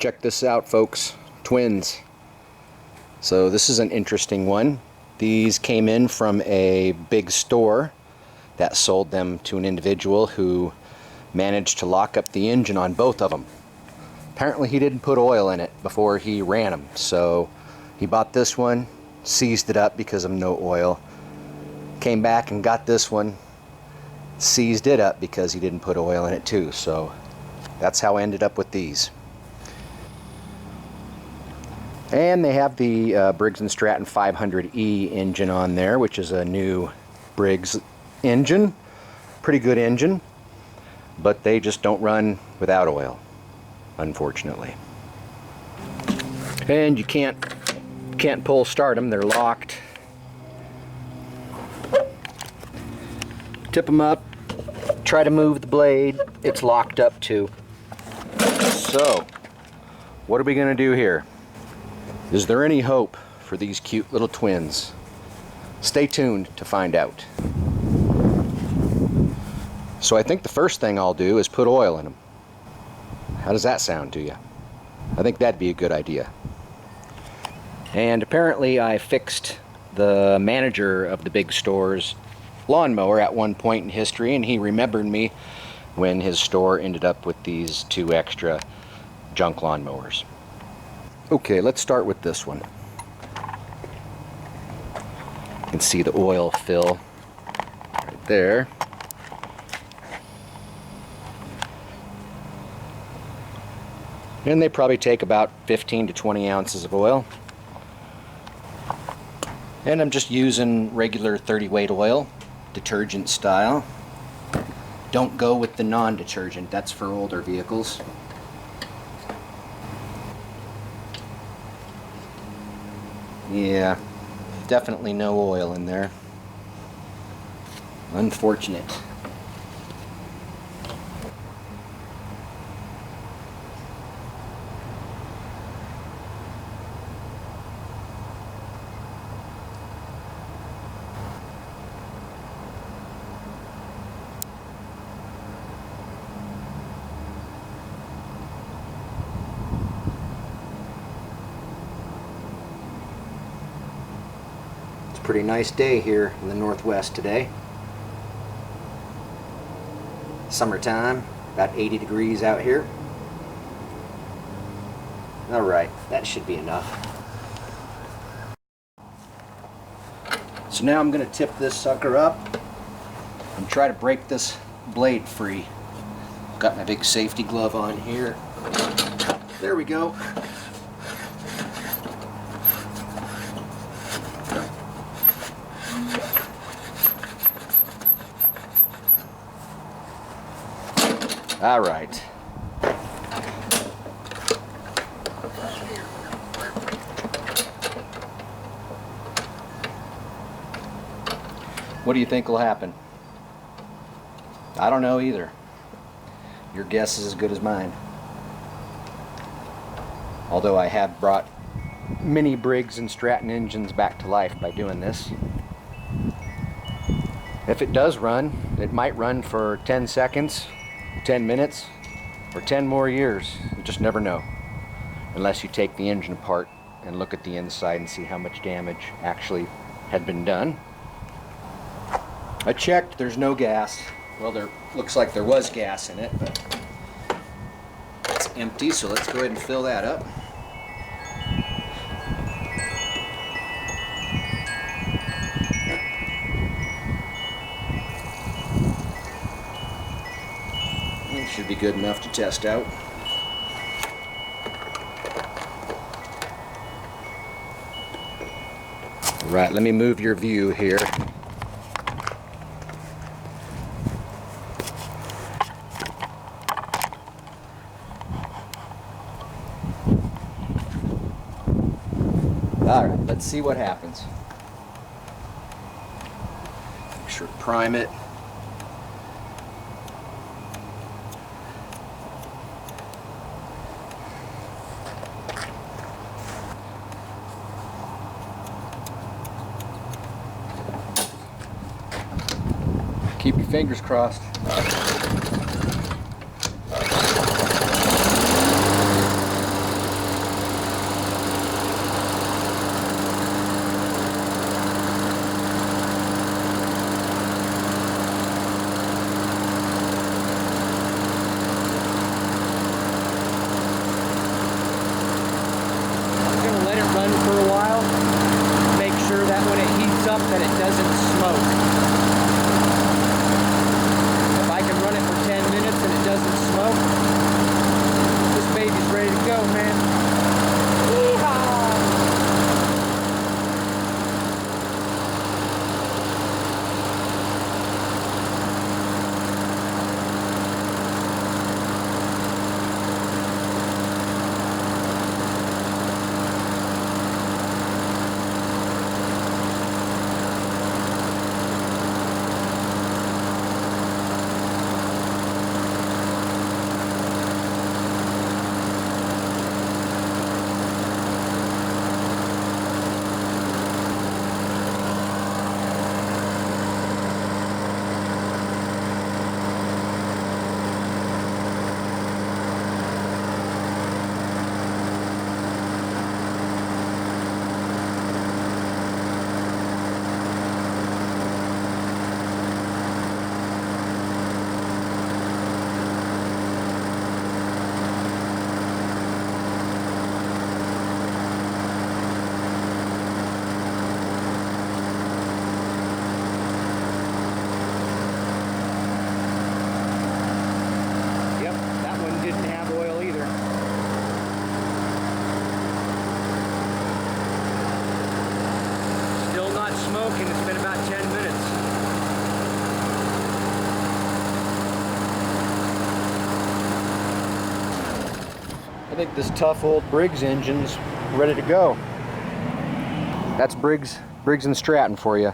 Check this out, folks. Twins. So this is an interesting one. These came in from a big store that sold them to an individual who managed to lock up the engine on both of them. Apparently he didn't put oil in it before he ran them, so he bought this one, seized it up because of no oil, came back and got this one, seized it up because he didn't put oil in it too. So that's how I ended up with these. And they have the Briggs and Stratton 500E engine on there, which is a new Briggs engine. Pretty good engine, but they just don't run without oil, unfortunately. And you can't pull start them, they're locked. Tip them up, try to move the blade, it's locked up too. So, what are we going to do here? Is there any hope for these cute little twins? Stay tuned to find out. So I think the first thing I'll do is put oil in them. How does that sound to you? I think that'd be a good idea. And apparently I fixed the manager of the big store's lawnmower at one point in history, and he remembered me when his store ended up with these 2 extra junk lawnmowers. Okay, let's start with this one. You can see the oil fill right there. And they probably take about 15 to 20 ounces of oil. And I'm just using regular 30 weight oil, detergent style. Don't go with the non-detergent, that's for older vehicles. Yeah, definitely no oil in there. Unfortunate. Pretty nice day here in the Northwest today. Summertime, about 80 degrees out here. Alright, that should be enough. So now I'm going to tip this sucker up and try to break this blade free. Got my big safety glove on here. There we go. All right. What do you think will happen? I don't know either. Your guess is as good as mine. Although I have brought many Briggs and Stratton engines back to life by doing this. If it does run, it might run for 10 seconds, 10 minutes, or 10 more years. You just never know. Unless you take the engine apart and look at the inside and see how much damage actually had been done. I checked, there's no gas. Well, there looks like there was gas in it, but it's empty, so let's go ahead and fill that up. Should be good enough to test out. Right, let me move your view here. All right, let's see what happens. Make sure to prime it. Keep your fingers crossed. I think this tough old Briggs engine's ready to go. That's Briggs and Stratton for you.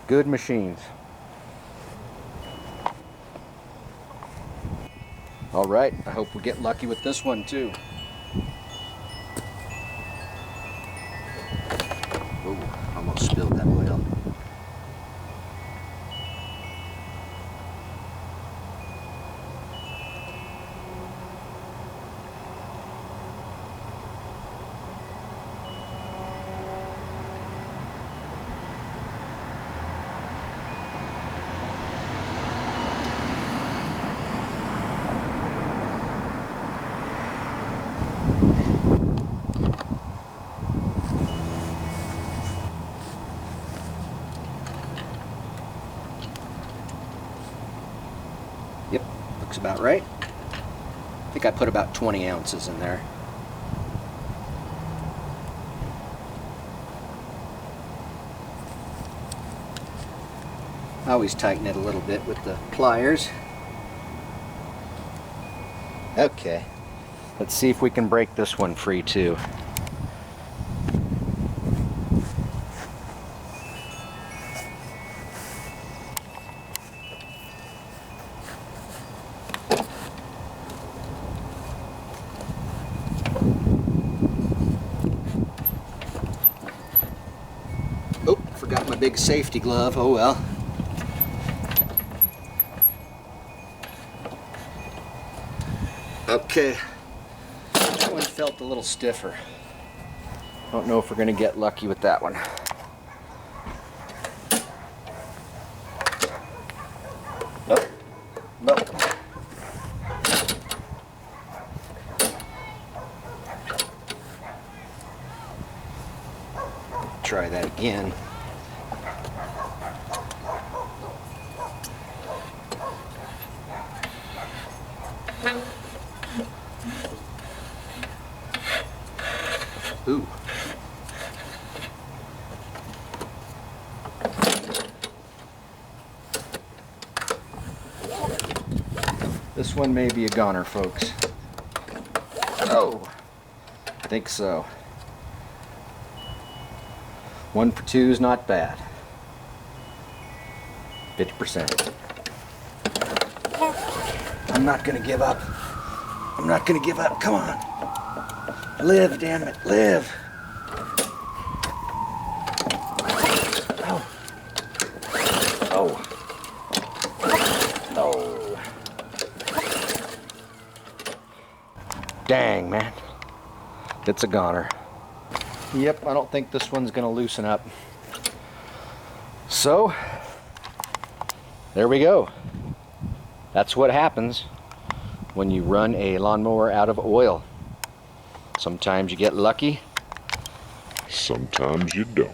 Good machines. All right, I hope we get lucky with this one too. Ooh, almost spilled that oil. Yep, looks about right. I think I put about 20 ounces in there. I always tighten it a little bit with the pliers. Okay, let's see if we can break this one free too. Oh, forgot my big safety glove. Oh well. Okay, that one felt a little stiffer. Don't know if we're going to get lucky with that one. Nope. Nope. Try that again. Ooh. This one may be a goner, folks. Oh, I think so. 1 for 2 is not bad. 50%. I'm not gonna give up. I'm not gonna give up. Come on. Live, damn it, live. Oh. Oh. Oh. Dang, man. It's a goner. Yep, I don't think this one's gonna loosen up. So, there we go. That's what happens when you run a lawnmower out of oil. Sometimes you get lucky. Sometimes you don't.